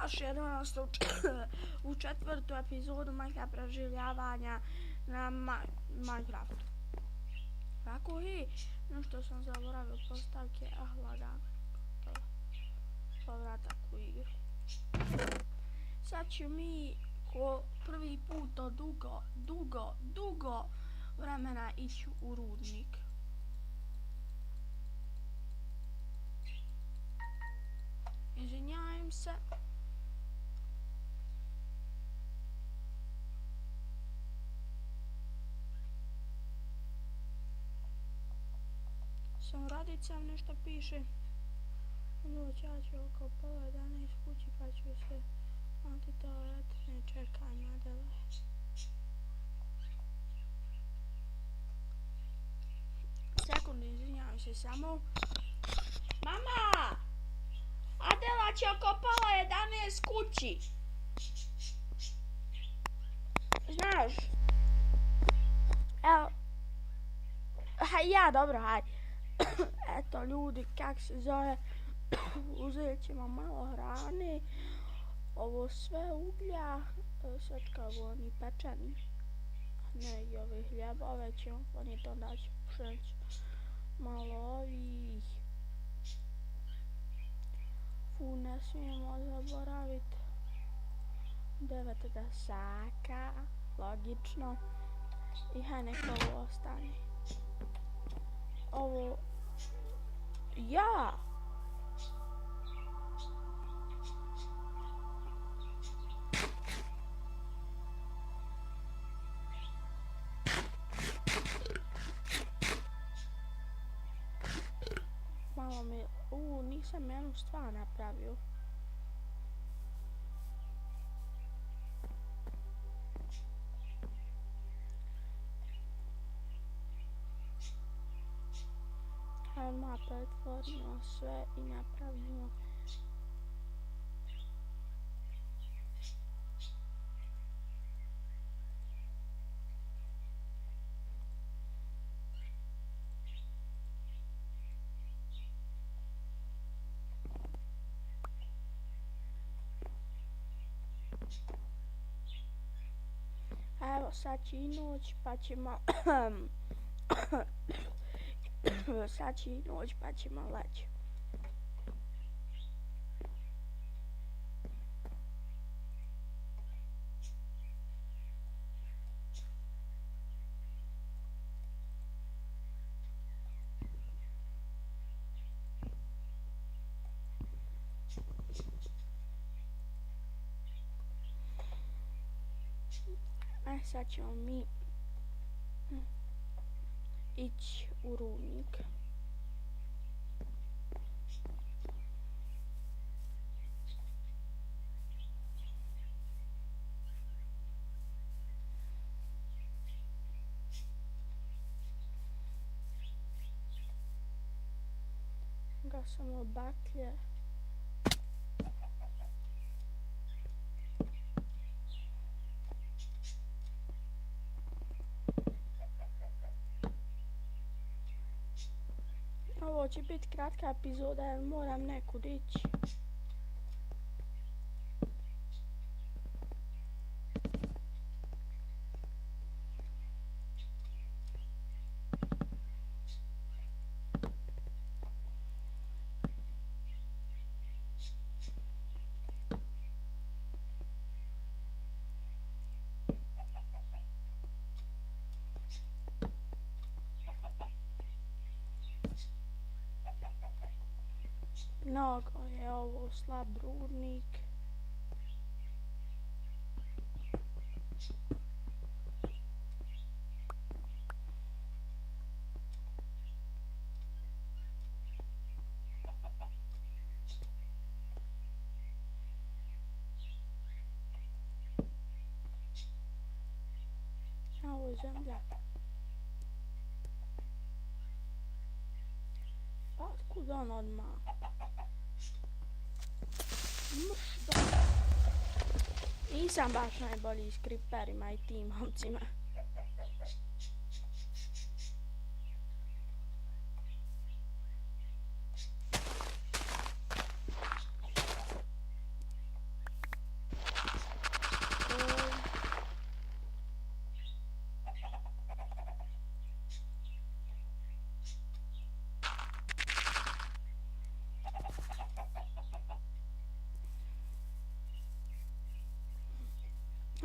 Još jednom ste u četvrtu epizodu Minecraft prezivljavanja na Minecraftu. Tako i nešto sam zaboravio postavke, lagano. Povratak u igru. Sad ću mi ko prvi put od dugo vremena ići u rudnik. Izvinjavam se. Sam radicam nešto piše. Ja ću oko pola 11 kući pa ću se antitoalet, ne čekaj nadalje. Sekundu, izvinjavam se samo. Mama! Adela će oko pola 11 kući. Znaš? Evo. Ja, dobro, hajde. Eto ljudi, kak se zove, uzet ćemo malo hrane, ovo sve uglja, sad kao oni pečeni, ne i ove hljebove ćemo ponijeti, onda ćemo pšenicu, malo ovih, ne smijemo zaboraviti 9 gasaka, logično, i haj neka ovo ostane. Ovo ja malo mi nisam jednu stvar napravio. Odmah pretvorimo sve i napravimo evo sad će i noć pa ćemo sad će i noć pa ćemo leći. Sad ćemo mi ići u rudnik. Gasamo baklje. Ovo će biti kratka epizoda jer moram nekud ići. Mnogo je ovo slab rudnik. Ovo je zemlja. Pa otkud on odmah? Nisam baš najbolji s kriperima i tim momcima.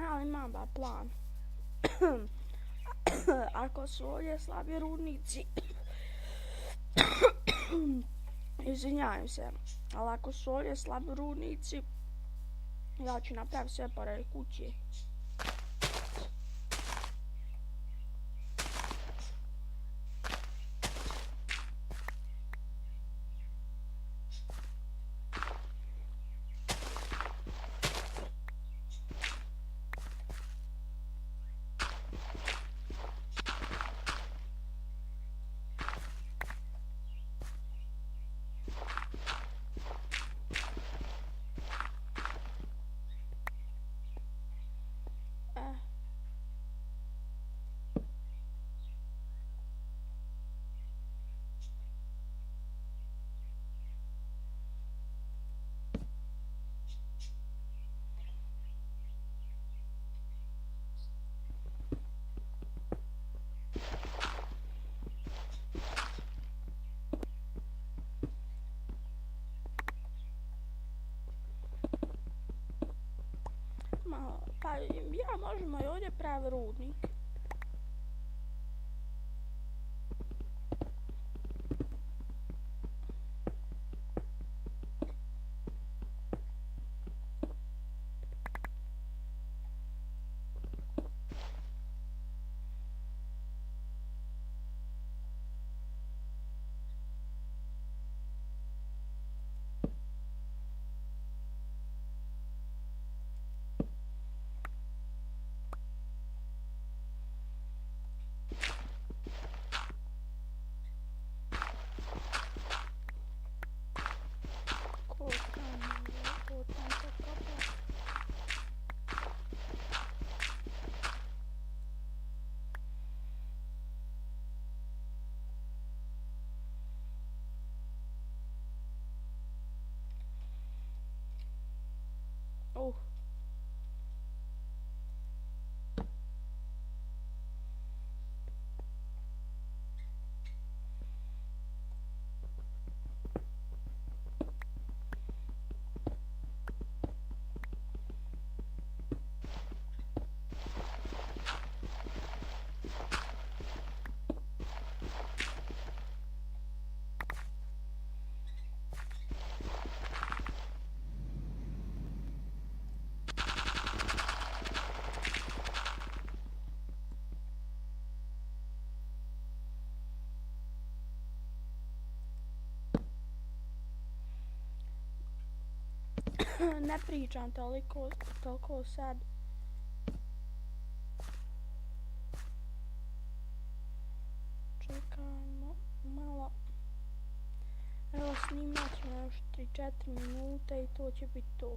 Ali imam ba plan. Ako su ovdje slabi rudnici, izvinjavam se, ali ako su ovdje slabi rudnici, ja ću napraviti sve pored kuće. Pa ja možemo i ovdje pravi rudnik. Ne pričam toliko sad. Čekajmo malo. Evo snimat ćemo još 3-4 minute i to će biti to.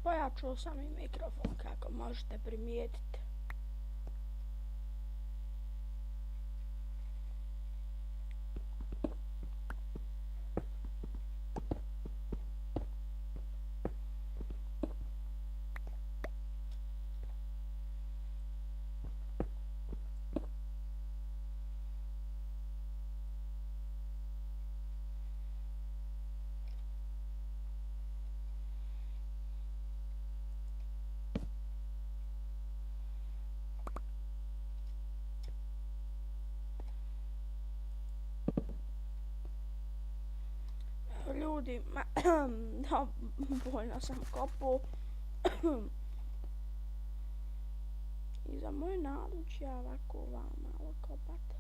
Pojačao sam i mikrofon, kako možete primijetiti. Ljudi, dovoljno sam kopao. I za moj naruč ja ovako malo kopat.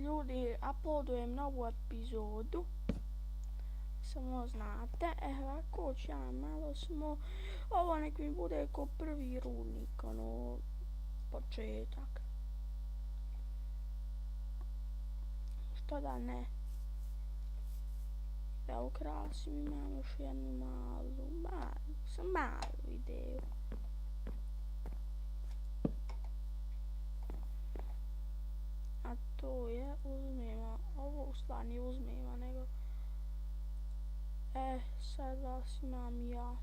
ljudi, uploadujem novu epizodu. Samo znate, ovako ću ja malo smo, ovo nek mi bude ko prvi rudnik, ono, početak. Što da ne? Da ukrasim, imam još jednu malu ideju. A to je, uzmemo, ovo u stvari nije uzmemo, nego sad vas imam ja.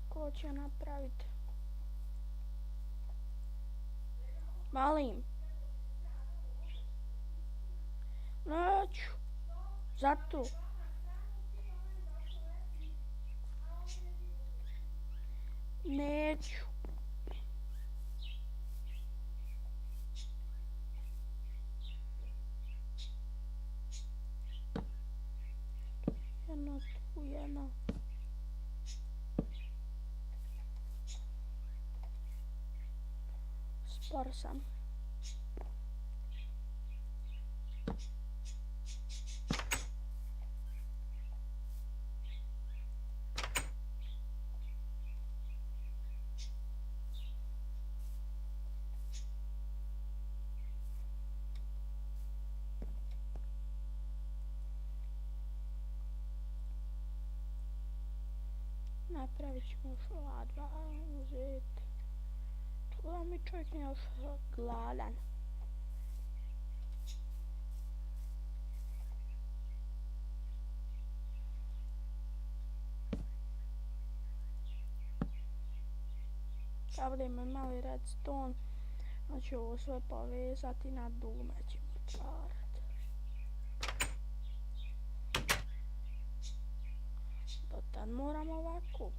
Ko će napraviti? Molim. Neću. Zato. Neću. Jedno tu, jedno. Spor sam. Napravit ćemo još ova dva uzeti. To mi čovjek nije još gladan. Kad budemo imali redstone, znači ovo sve povezati na dugme ćemo otvarati. Do tad moramo ovako.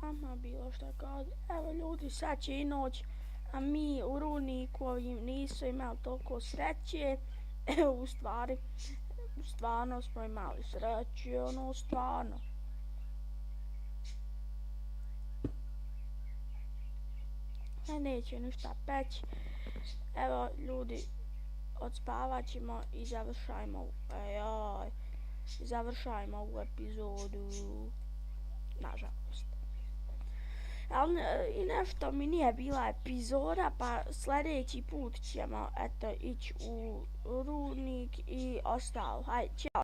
Ama bilo šta god. Evo ljudi, sad će i noć, a mi u rudniku ovim nisu imali toliko sreće. U stvari, stvarno smo imali sreće, ono stvarno. Neće ništa peći. Evo ljudi, odspavat ćemo i završajmo ovu epizodu. Nažalost. I nešto mi nije bila epizoda, pa sljedeći put ćemo ići u rudnik i ostalo. Hajde, čao.